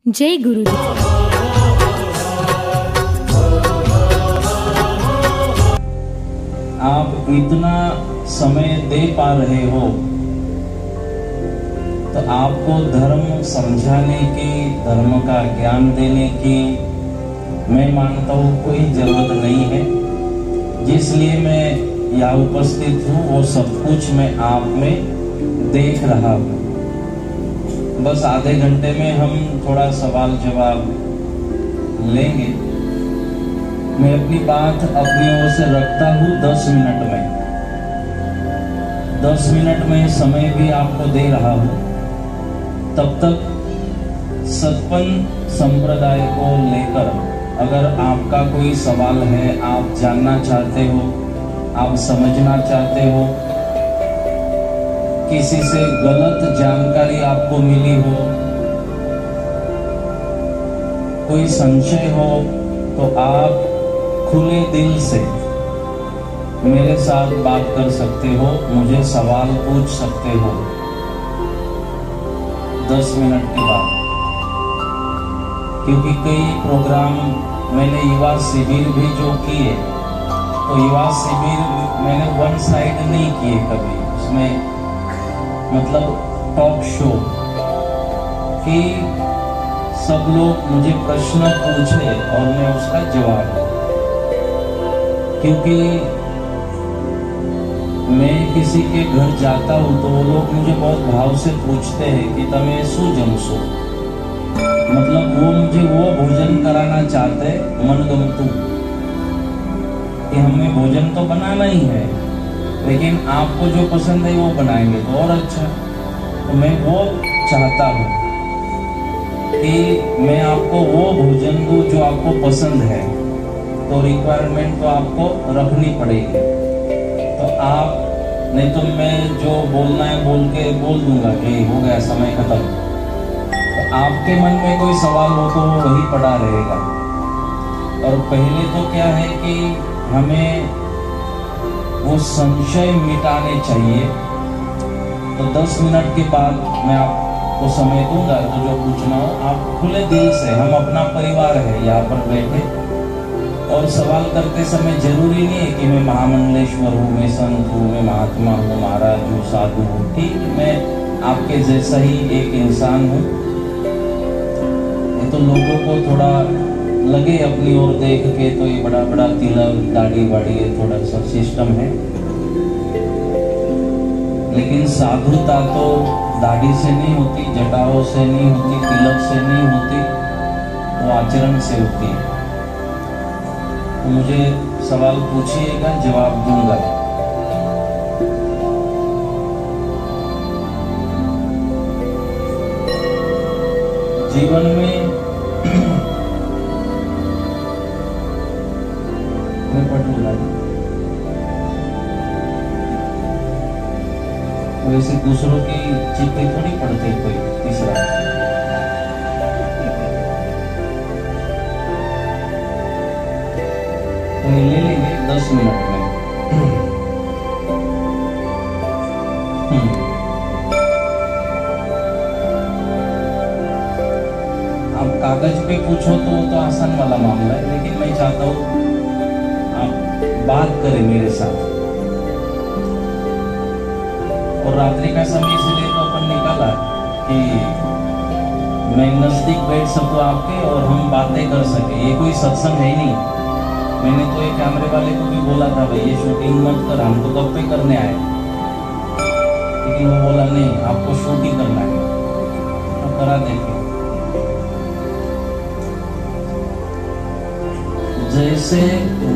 जय गुरुदेव। आप इतना समय दे पा रहे हो तो आपको धर्म समझाने की, धर्म का ज्ञान देने की मैं मानता हूँ कोई जरूरत नहीं है। जिसलिए मैं यहाँ उपस्थित हूँ वो सब कुछ मैं आप में देख रहा हूँ। बस आधे घंटे में हम थोड़ा सवाल जवाब लेंगे। मैं अपनी बात अपनी ओर से रखता हूँ 10 मिनट में। 10 मिनट में समय भी आपको दे रहा हूँ। तब तक सतपंथ संप्रदाय को लेकर अगर आपका कोई सवाल है, आप जानना चाहते हो, आप समझना चाहते हो, किसी से गलत जानकारी आपको मिली हो, कोई संशय हो, तो आप खुले दिल से मेरे साथ बात कर सकते हो, मुझे सवाल पूछ सकते हो 10 मिनट के बाद। क्योंकि कई प्रोग्राम मैंने युवा शिविर भी जो किए, तो युवा शिविर मैंने वन साइड नहीं किए कभी। उसमें मतलब टॉक शो कि सब लोग मुझे प्रश्न पूछे और मैं उसका जवाब दूं। क्योंकि मैं किसी के घर जाता हूं तो वो लोग मुझे बहुत भाव से पूछते हैं कि तमे शू जमशो। मतलब वो मुझे वो भोजन कराना चाहते मनगमतु कि हमें भोजन तो बनाना ही है, लेकिन आपको जो पसंद है वो बनाएंगे तो और अच्छा। तो मैं वो चाहता हूँ कि मैं आपको वो भोजन दूँ जो आपको पसंद है। तो रिक्वायरमेंट तो आपको रखनी पड़ेगी। तो आप नहीं तो मैं जो बोलना है बोल दूंगा कि हो गया समय खत्म। तो आपके मन में कोई सवाल हो तो वो वही पड़ा रहेगा। और पहले तो क्या है कि हमें वो संशय मिटाने चाहिए। तो 10 मिनट के बाद मैं आपको समय दूंगा, तो जो पूछना हो आप खुले दिल से, हम अपना परिवार है यहाँ पर बैठे। और सवाल करते समय जरूरी नहीं है कि मैं महामंडलेश्वर हूँ, मैं संत हूँ, मैं महात्मा हूँ, महाराज हूँ, साधु हूँ। ठीक, मैं आपके जैसा ही एक इंसान हूँ। ये तो लोगों को थोड़ा लगे अपनी ओर देख के तो ये बड़ा बड़ा तिलक दाढ़ी वाड़ी ये थोड़ा सा सिस्टम है। लेकिन साधुता तो दाढ़ी से नहीं होती, जटाओं से नहीं होती, तिलक से नहीं होती, वो आचरण से होती है। तो मुझे सवाल पूछिएगा, जवाब दूंगा। जीवन में वैसे दूसरों की चिट्ठी थोड़ी पढ़ते कोई तीसरा। तो ले लेंगे 10 मिनट में। आप कागज पे पूछो तो वो तो आसान वाला मामला है, लेकिन मैं चाहता हूँ आप बात करें मेरे साथ। और रात्रि का समय इसलिए तो अपन निकाला कि मैं नजदीक बैठ सकूं आपके और हम बातें कर सके। ये कोई सत्संग है ही नहीं। मैंने तो एक कैमरे वाले को भी बोला था, भाई ये शूटिंग मत कर, हम तो गप्पे करने आए। लेकिन वो बोला नहीं, आपको शूटिंग करना है। तो करा देंगे। जैसे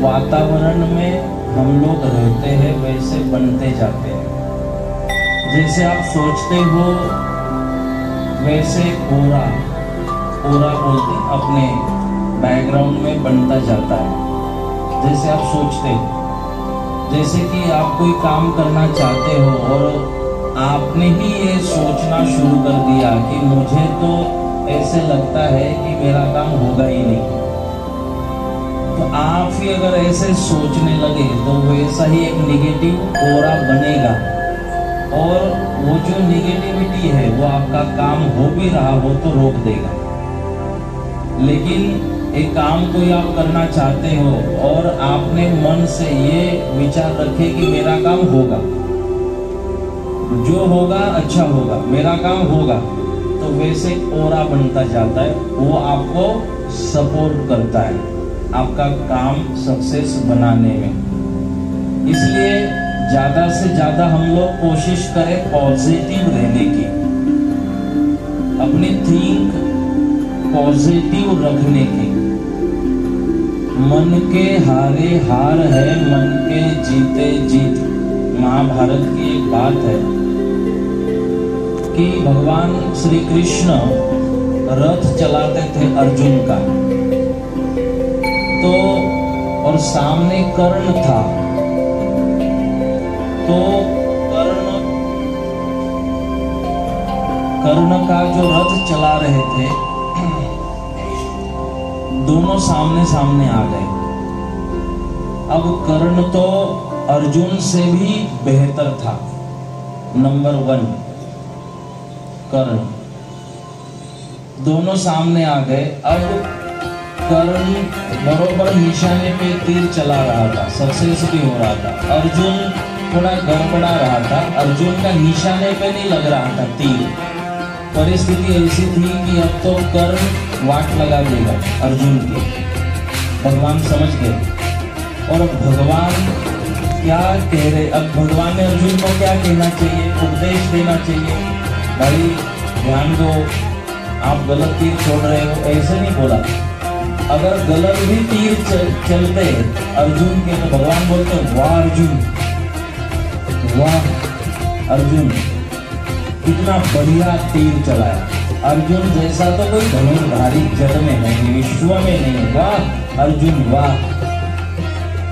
वातावरण में हम लोग रहते हैं वैसे बनते जाते हैं। जैसे आप सोचते हो वैसे कोरा बोलते अपने बैकग्राउंड में बनता जाता है। जैसे आप सोचते हो, जैसे कि आप कोई काम करना चाहते हो और आपने ही ये सोचना शुरू कर दिया कि मुझे तो ऐसे लगता है कि मेरा काम होगा ही नहीं। तो आप ही अगर ऐसे सोचने लगे तो वैसा ही एक निगेटिव कोरा बनेगा। और वो जो निगेटिविटी है वो आपका काम हो भी रहा हो तो रोक देगा। लेकिन एक काम कोई आप करना चाहते हो और आपने मन से ये विचार रखे कि मेरा काम होगा, जो होगा अच्छा होगा, मेरा काम होगा, तो वैसे ओरा बनता जाता है, वो आपको सपोर्ट करता है आपका काम सक्सेस बनाने में। इसलिए ज्यादा से ज्यादा हम लोग कोशिश करें पॉजिटिव रहने की, अपनी थिंक पॉजिटिव रखने की। मन के हारे हार है, मन के जीते जीत। महाभारत की एक बात है कि भगवान श्री कृष्ण रथ चलाते थे अर्जुन का, तो और सामने कर्ण था, तो कर्ण का जो रथ चला रहे थे, दोनों सामने सामने आ गए। अब कर्ण तो अर्जुन से भी बेहतर था, नंबर 1 कर्ण, दोनों सामने आ गए। अब कर्ण बरोबर निशाने पे तीर चला रहा था, सक्सेस भी हो रहा था। अर्जुन थोड़ा गड़बड़ा रहा था, अर्जुन का निशाने पे नहीं लग रहा था तीर। परिस्थिति ऐसी थी कि अब तो कर्ण वाट लगा देगा अर्जुन की, भगवान समझ गए। और भगवान क्या कह रहे, अब भगवान ने अर्जुन को क्या कहना चाहिए, उपदेश देना चाहिए, भाई ध्यान दो, आप गलत तीर छोड़ रहे हो, ऐसे नहीं बोला। अगर गलत भी तीर चलते अर्जुन के, तो भगवान बोलते वाह अर्जुन, वाह अर्जुन, कितना बढ़िया तीर चलाया। अर्जुन जैसा तो कोई धनुर्धारी जग में नहीं, विश्व में नहीं, वाह अर्जुन वाह।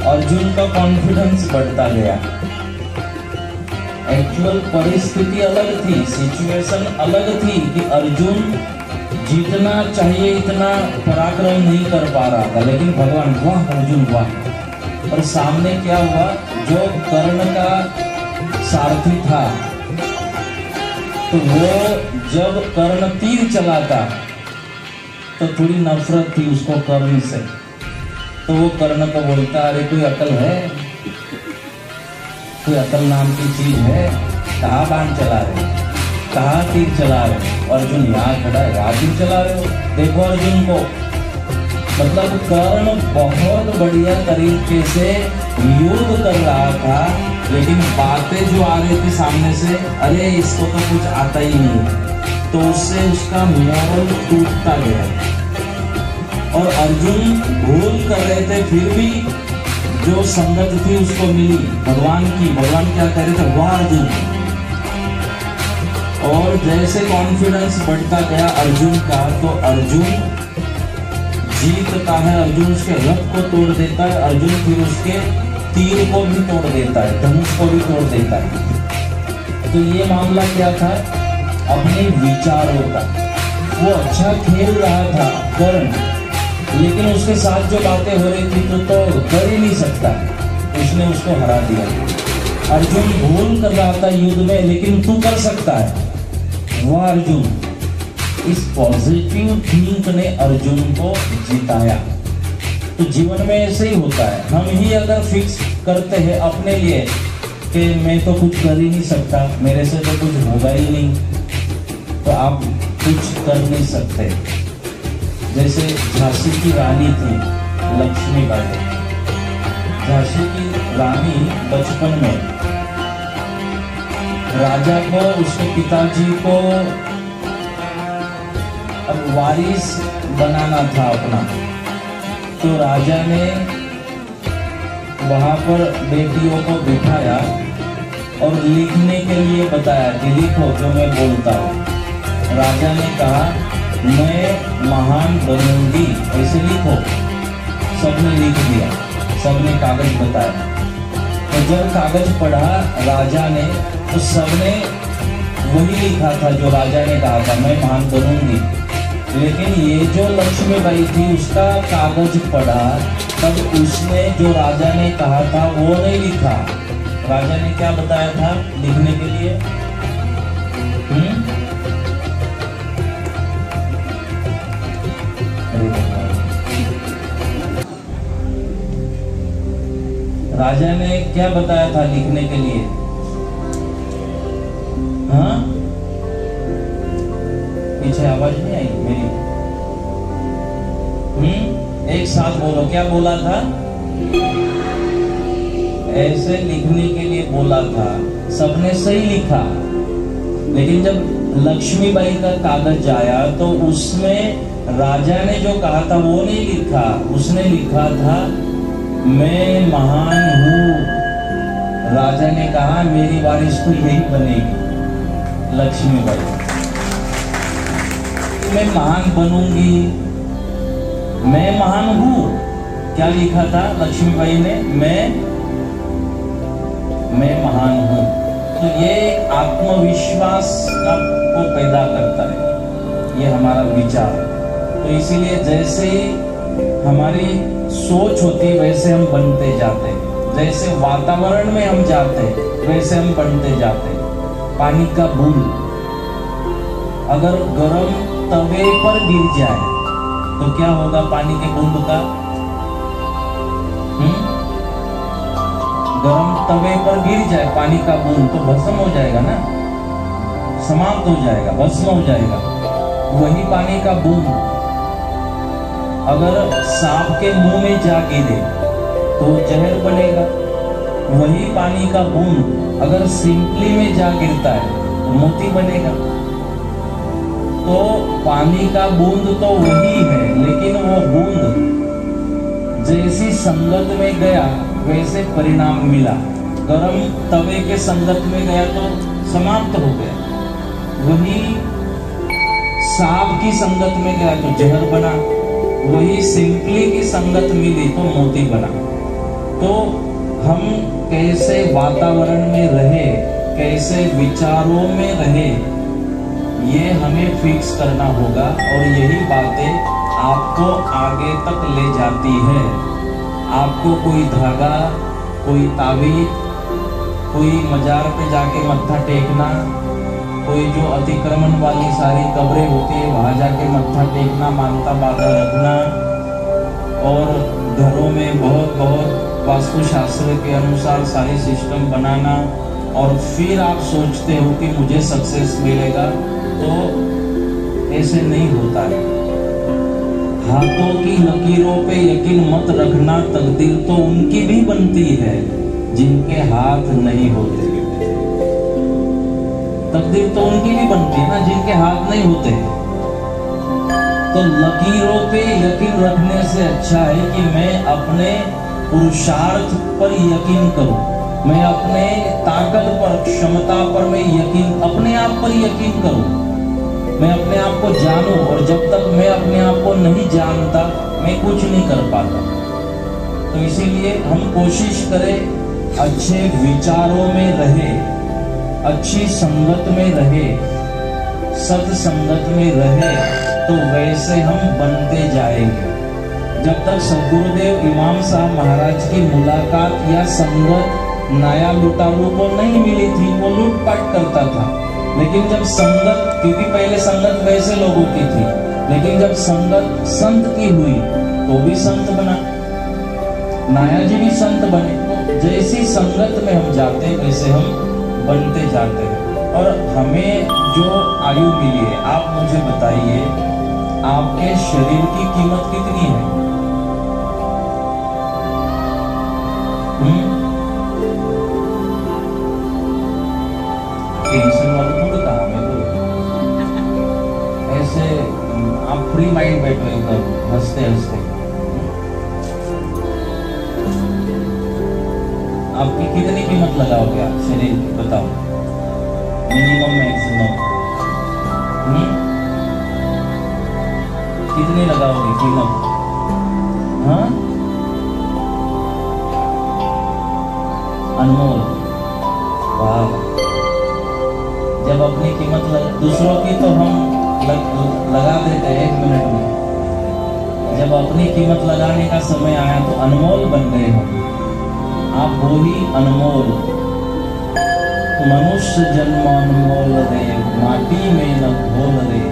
अर्जुन का कॉन्फिडेंस बढ़ता गया। एक्चुअल परिस्थिति अलग थी, सिचुएशन अलग थी कि अर्जुन जीतना चाहिए इतना पराक्रम नहीं कर पा रहा था, लेकिन भगवान वाह अर्जुन वाह। और सामने क्या हुआ, जो कर्ण का सारथी था, तो वो जब कर्ण तीर चलाता तो थोड़ी नफरत थी उसको कर्ण से, तो वो कर्ण को बोलता अरे कोई अकल है, कोई अकल नाम की चीज है, कहाँ बाण चला रहे, कहाँ तीर चला रहे। अर्जुन यहाँ खड़ा है, वहाँ तीर चला रहे हो, देखो अर्जुन को। मतलब कर्ण बहुत बढ़िया तरीके से युद्ध कर रहा था, लेकिन बातें जो आ रही थी सामने से, अरे इसको तो कुछ आता ही नहीं, तो उससे उसका मोरल टूटता गया। और अर्जुन भूल कर रहे थे, फिर भी जो संगत थी उसको मिली भगवान की, भगवान क्या कह रहे थे वाह अर्जुन। और जैसे कॉन्फिडेंस बढ़ता गया अर्जुन का, तो अर्जुन जीतता है, अर्जुन उसके रथ को तोड़ देता है, अर्जुन फिर उसके तीर को भी तोड़ देता है, धनुष को भी तोड़ देता है। तो ये मामला क्या था, अपने विचारों का। वो अच्छा खेल रहा था कर्ण, लेकिन उसके साथ जो बातें हो रही थी तो कर ही नहीं सकता, उसने उसको हरा दिया। अर्जुन भूल कर रहा था युद्ध में, लेकिन तू कर सकता है, वाह अर्जुन। इस पॉजिटिव थिंक ने अर्जुन को जिताया। तो जीवन में ऐसे ही होता है, हम ही अगर फिक्स करते हैं अपने लिए कि मैं तो कुछ कर ही नहीं सकता, मेरे से तो कुछ होगा ही नहीं, तो आप कुछ कर नहीं सकते। जैसे झांसी की रानी थी लक्ष्मीबाई, झांसी की रानी बचपन में राजा को, उसके पिताजी को अब वारिस बनाना था अपना, तो राजा ने वहां पर बेटियों को बिठाया और लिखने के लिए बताया कि लिखो जो मैं बोलता हूँ। राजा ने कहा मैं महान बनूंगी, ऐसे लिखो। सबने लिख दिया, सबने कागज बताया। तो जब कागज पढ़ा राजा ने, तो सबने वही लिखा था जो राजा ने कहा था, मैं महान बनूंगी। लेकिन ये जो लक्ष्मीबाई थी उसका कागज पढ़ा, तब उसने जो राजा ने कहा था वो नहीं लिखा। राजा ने क्या बताया था लिखने के लिए? अरे राजा ने क्या बताया था लिखने के लिए? हाँ, पीछे आवाज नहीं आई मेरी? एक साथ बोलो, क्या बोला था? ऐसे लिखने के लिए बोला था। सबने सही लिखा, लेकिन जब लक्ष्मीबाई का कागज आया तो उसमें राजा ने जो कहा था वो नहीं लिखा। उसने लिखा था मैं महान हूं। राजा ने कहा मेरी वारिस तो यही बनेगी, लक्ष्मीबाई। मैं महान बनूंगी, मैं महान हूं। क्या लिखा था लक्ष्मीबाई ने? मैं महान हूं। तो ये आत्मविश्वास को पैदा करता है, ये हमारा विचार। तो इसीलिए जैसे ही हमारी सोच होती वैसे हम बनते जाते हैं, जैसे वातावरण में हम जाते वैसे हम बनते जाते। पानी का बूंद अगर गर्म तवे पर गिर जाए तो क्या होगा पानी के बूंद का? गर्म तवे पर गिर जाए पानी का बूंद तो भस्म हो जाएगा ना, समाप्त हो जाएगा, भस्म हो जाएगा। वही पानी का बूंद अगर सांप के मुंह में जा गिरे तो जहर बनेगा। वही पानी का बूंद अगर सिंपली में जा गिरता है तो मोती बनेगा। तो पानी का बूंद तो वही है, लेकिन वो बूंद जैसी संगत में गया वैसे परिणाम मिला। गरम तवे के संगत में गया तो समाप्त हो गया। वही सांप की संगत में गया तो जहर बना। वही सिंपली की संगत मिली तो मोती बना। तो हम कैसे वातावरण में रहे, कैसे विचारों में रहे, ये हमें फिक्स करना होगा। और यही बातें आपको आगे तक ले जाती है। आपको कोई धागा, कोई तावीज, कोई मजार पे जाके मत्था टेकना, कोई जो अतिक्रमण वाली सारी कब्रें होती है वहां जाके मत्था टेकना, मानता बाधा रखना, और घरों में बहुत वास्तुशास्त्र के अनुसार सारी सिस्टम बनाना, और फिर आप सोचते हो कि मुझे सक्सेस मिलेगा, तो ऐसे नहीं होता है। हाथों की लकीरों पे यकीन मत रखना, तकदीर तो उनकी भी बनती है जिनके हाथ नहीं होते। तकदीर तो उनकी भी बनती है ना जिनके हाथ नहीं होते। तो लकीरों पे यकीन रखने से अच्छा है कि मैं अपने पुरुषार्थ पर यकीन करूं, मैं अपने ताकत पर, क्षमता पर मैं यकीन, अपने आप पर यकीन करूं, मैं अपने आप को जानूं। और जब तक मैं अपने आप को नहीं जानता मैं कुछ नहीं कर पाता। तो इसीलिए हम कोशिश करें अच्छे विचारों में रहे, अच्छी संगत में रहे, सत्संगत में रहे, तो वैसे हम बनते जाएंगे। जब तक सदगुरुदेव इमाम साहब महाराज की मुलाकात या संगत नाया लुटारू को नहीं मिली थी, वो लूटपाट करता था। लेकिन जब संगत, क्योंकि पहले संगत वैसे लोगों की थी, लेकिन जब संगत संत की हुई तो भी संत बना, नाया जी भी संत बने। तो जैसी संगत में हम जाते हैं वैसे हम बनते जाते हैं। और हमें जो आयु मिली है, आप मुझे बताइए आपके शरीर की कीमत कितनी है? टेंशन वाला थोड़ी कहा मैं तो, ऐसे आप फ्री माइंड बैठो एकदम हंसते हंसते। आपकी कितनी कीमत लगाओगे आप शरीर की, बताओ? मिनिमम मैक्सिमम कितनी लगाओगे कीमत? हाँ, अनमोल। वाह, जब अपनी कीमत दूसरों की तो हम लगा देते हैं 1 मिनट में, जब अपनी कीमत लगाने का समय आया तो अनमोल बन गए हम। आप वो ही अनमोल। मनुष्य जन्म अनमोल रे, माटी में न घोल रे,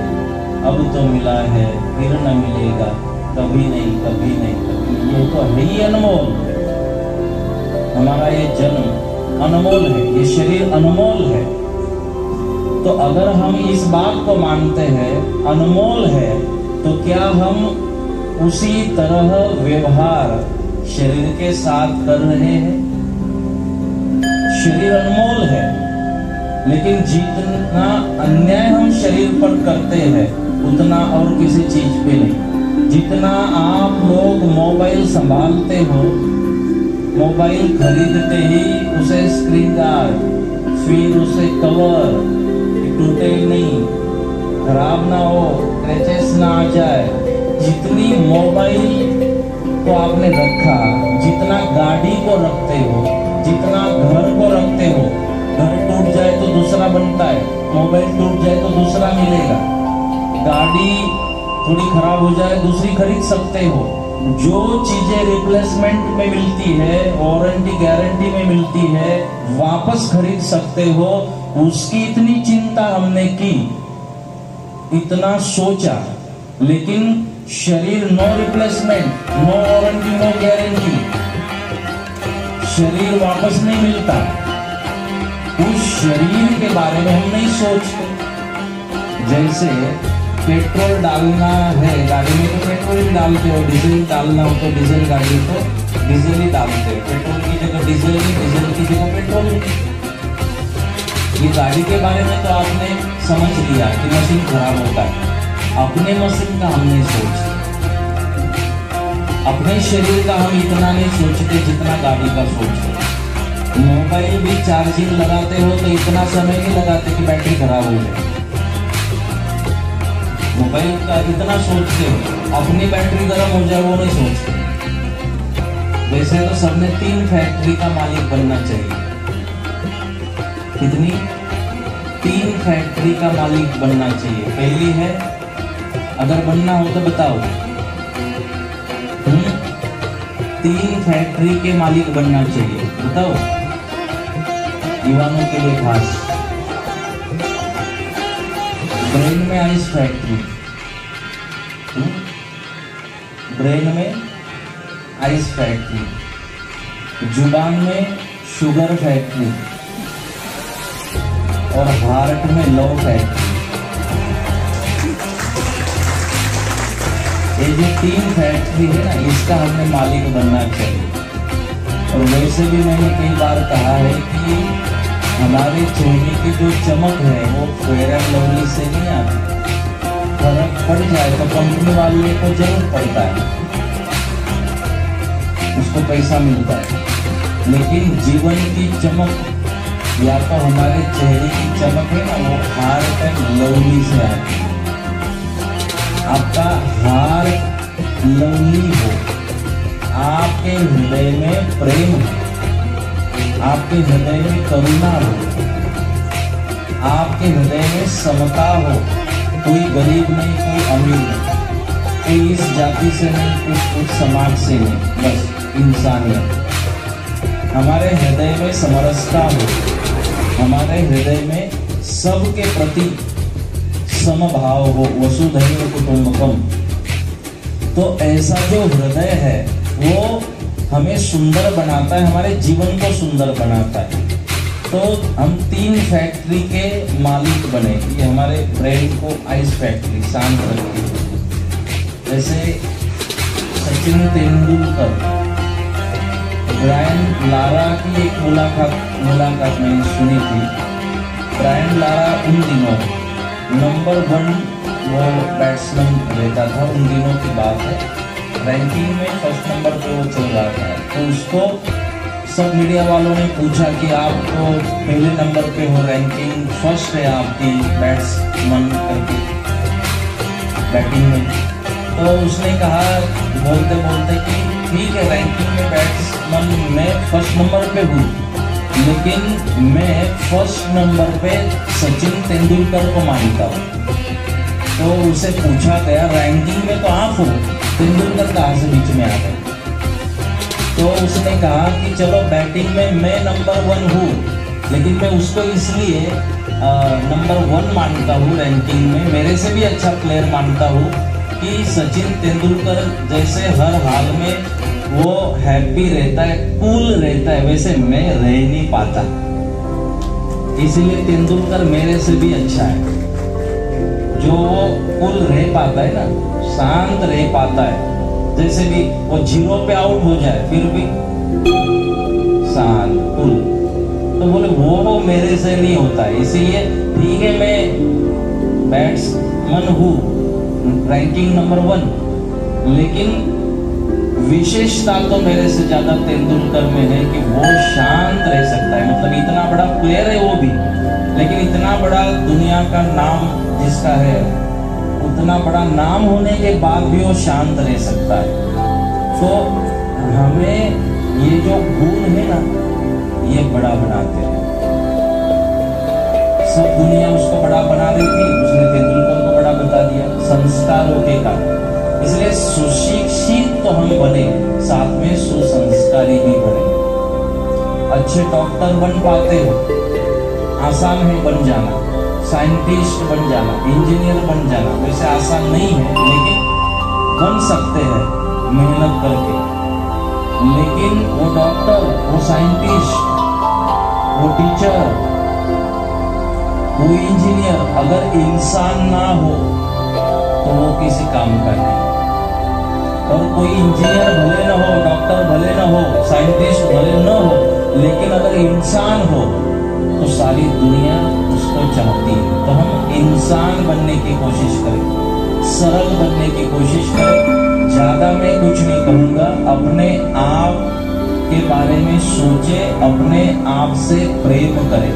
अब तो मिला है फिर न मिलेगा, कभी नहीं कभी नहीं कभी। ये तो है ही अनमोल। हमारा ये जन्म अनमोल है, ये शरीर अनमोल है। तो अगर हम इस बात को मानते हैं अनमोल है, तो क्या हम उसी तरह व्यवहार शरीर के साथ कर रहे हैं? शरीर अनमोल है, लेकिन जितना अन्याय हम शरीर पर करते हैं उतना और किसी चीज पे नहीं। जितना आप लोग मोबाइल संभालते हो, मोबाइल खरीदते ही उसे स्क्रीन गार्ड, फिर उसे कवर, टूटे नहीं, खराब ना हो, क्रैचेस ना आ जाए। जितनी मोबाइल को आपने रखा, जितना गाड़ी को रखते हो, जितना घर को रखते हो, घर टूट जाए तो दूसरा बनता है, मोबाइल टूट जाए तो दूसरा मिलेगा, गाड़ी थोड़ी खराब हो जाए दूसरी खरीद सकते हो। जो चीजें रिप्लेसमेंट में मिलती है, वारंटी गारंटी में मिलती है, वापस खरीद सकते हो, उसकी इतनी चिंता हमने की, इतना सोचा, लेकिन शरीर no replacement, no warranty, no guarantee, शरीर वापस नहीं मिलता। उस शरीर के बारे में हम नहीं सोचते। जैसे पेट्रोल डालना है गाड़ी में तो पेट्रोल ही डालते हो, डीजल डालना हो तो डीजल गाड़ी को डीजल ही डालते हो, पेट्रोल की जगह डीजल ही, डीजल की जगह पेट्रोल ही। ये गाड़ी के बारे में तो आपने समझ लिया कि मशीन खराब होता है, अपने मशीन का हम नहीं सोचते, अपने शरीर का हम इतना नहीं सोचते जितना गाड़ी का सोचते। मोबाइल भी चार्जिंग लगाते हो तो इतना समय नहीं लगाते कि बैटरी खराब हो जाए, मोबाइल का इतना सोचते हो, अपनी बैटरी गर्म हो जाए वो नहीं सोचते। वैसे तो सबने 3 फैक्ट्री का मालिक बनना चाहिए। कितनी? 3 फैक्ट्री का मालिक बनना चाहिए। पहली है, अगर बनना हो तो बताओ, 3 फैक्ट्री के मालिक बनना चाहिए, बताओ, युवाओं के लिए खास। ब्रेन में आइस फैक्ट्री, ब्रेन में आइस फैक्ट्री, जुबान में शुगर फैक्ट्री और हार्ट में लव फैक्ट्री। ये जो 3 फैक्ट्री है ना, इसका हमें मालिक बनना चाहिए। और वैसे भी मैंने कई बार कहा है कि हमारे चेहरे की जो चमक है वो फेयर एंड लवली से नहीं आती। फर्क पड़ जाए तो कंपनी वाले को जरूर पड़ता है, उसको पैसा मिलता है, लेकिन जीवन की चमक या तो हमारे चेहरे की चमक है ना, वो हार्ट एंड लवली से आती है। आपका हार्ट लवली हो, आपके हृदय में प्रेम हो, आपके हृदय में करुणा हो, आपके हृदय में समता हो, कोई गरीब नहीं, कोई अमीर नहीं, कोई इस जाति से नहीं, कुछ समाज से नहीं, बस इंसानियत। हमारे हृदय में समरसता हो, हमारे हृदय में सबके प्रति समभाव हो, वसुधैव कुटुंबकम। तो ऐसा जो हृदय है वो हमें सुंदर बनाता है, हमारे जीवन को सुंदर बनाता है। तो हम 3 फैक्ट्री के मालिक बने। ये हमारे ब्रेन को आइस फैक्ट्री शांत रखती है। जैसे सचिन तेंदुलकर, ब्रायन लारा की एक मुलाकात मैंने सुनी थी। ब्रायन लारा उन दिनों नंबर 1 वो बैट्समैन रहता था, उन दिनों की बात है। रैंकिंग में फर्स्ट नंबर पे वो चल रहा था। तो उसको सब मीडिया वालों ने पूछा कि आप तो पहले नंबर पे हो, रैंकिंग फर्स्ट है आपकी बैट्समैन करके बैटिंग में। तो उसने कहा बोलते बोलते कि ठीक है, रैंकिंग में बैट्समैन मैं फर्स्ट नंबर पे हूँ, लेकिन मैं फर्स्ट नंबर पे सचिन तेंदुलकर को मानता हूँ। तो उसे पूछा गया रैंकिंग में तो आप हो, तेंदुलकर कहाँ से बीच में आ गए? तो उसने कहा कि चलो बैटिंग में मैं नंबर 1 हूँ, लेकिन मैं उसको इसलिए नंबर 1 मानता हूँ रैंकिंग में, मेरे से भी अच्छा प्लेयर मानता हूँ कि सचिन तेंदुलकर जैसे हर हाल में वो हैप्पी रहता है, कूल रहता है, वैसे मैं रह नहीं पाता। इसलिए तेंदुलकर मेरे से भी अच्छा है। जो वो कूल रह पाता है ना, शांत रह पाता है, जैसे भी वो 0 पे आउट हो जाए फिर भी शांत कूल, तो बोले वो मेरे से नहीं होता है। इसीलिए ठीक है, मैं बैट्समैन हूँ, रैंकिंग नंबर 1, लेकिन विशेषता तो मेरे से ज्यादा तेंदुलकर में है कि वो शांत रह सकता है। मतलब इतना बड़ा प्लेयर है वो भी, लेकिन इतना बड़ा दुनिया का नाम जिसका है, उतना बड़ा नाम होने के बाद भी वो शांत रह सकता है। तो हमें ये जो गुण है ना, ये बड़ा बनाते हैं। सब दुनिया उसको बड़ा बना रही थी, उसने तेंदुलकर को बड़ा बता दिया संस्कारों के कारण। इसलिए सुशिक्षित तो हम बने, साथ में सुसंस्कारी भी बने। अच्छे डॉक्टर बन पाते हो, आसान है बन जाना, साइंटिस्ट बन जाना, इंजीनियर बन जाना वैसे आसान नहीं है, लेकिन बन सकते हैं मेहनत करके। लेकिन वो डॉक्टर, वो साइंटिस्ट, वो टीचर, वो इंजीनियर अगर इंसान ना हो तो वो किसी काम का नहीं। और कोई इंजीनियर भले न हो, डॉक्टर भले न हो, साइंटिस्ट भले न हो, लेकिन अगर इंसान हो तो सारी दुनिया उसको चाहती है। तो हम इंसान बनने की कोशिश करें, सरल बनने की कोशिश करें। ज्यादा मैं कुछ नहीं कहूँगा, अपने आप के बारे में सोचे, अपने आप से प्रेम करें।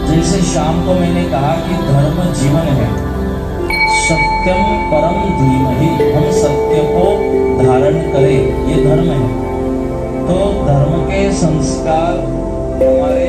जैसे शाम को मैंने कहा कि धर्म जीवन है, सत्यम परम धीमहि, हम सत्य को धारण करें, ये धर्म है। तो धर्म के संस्कार हमारे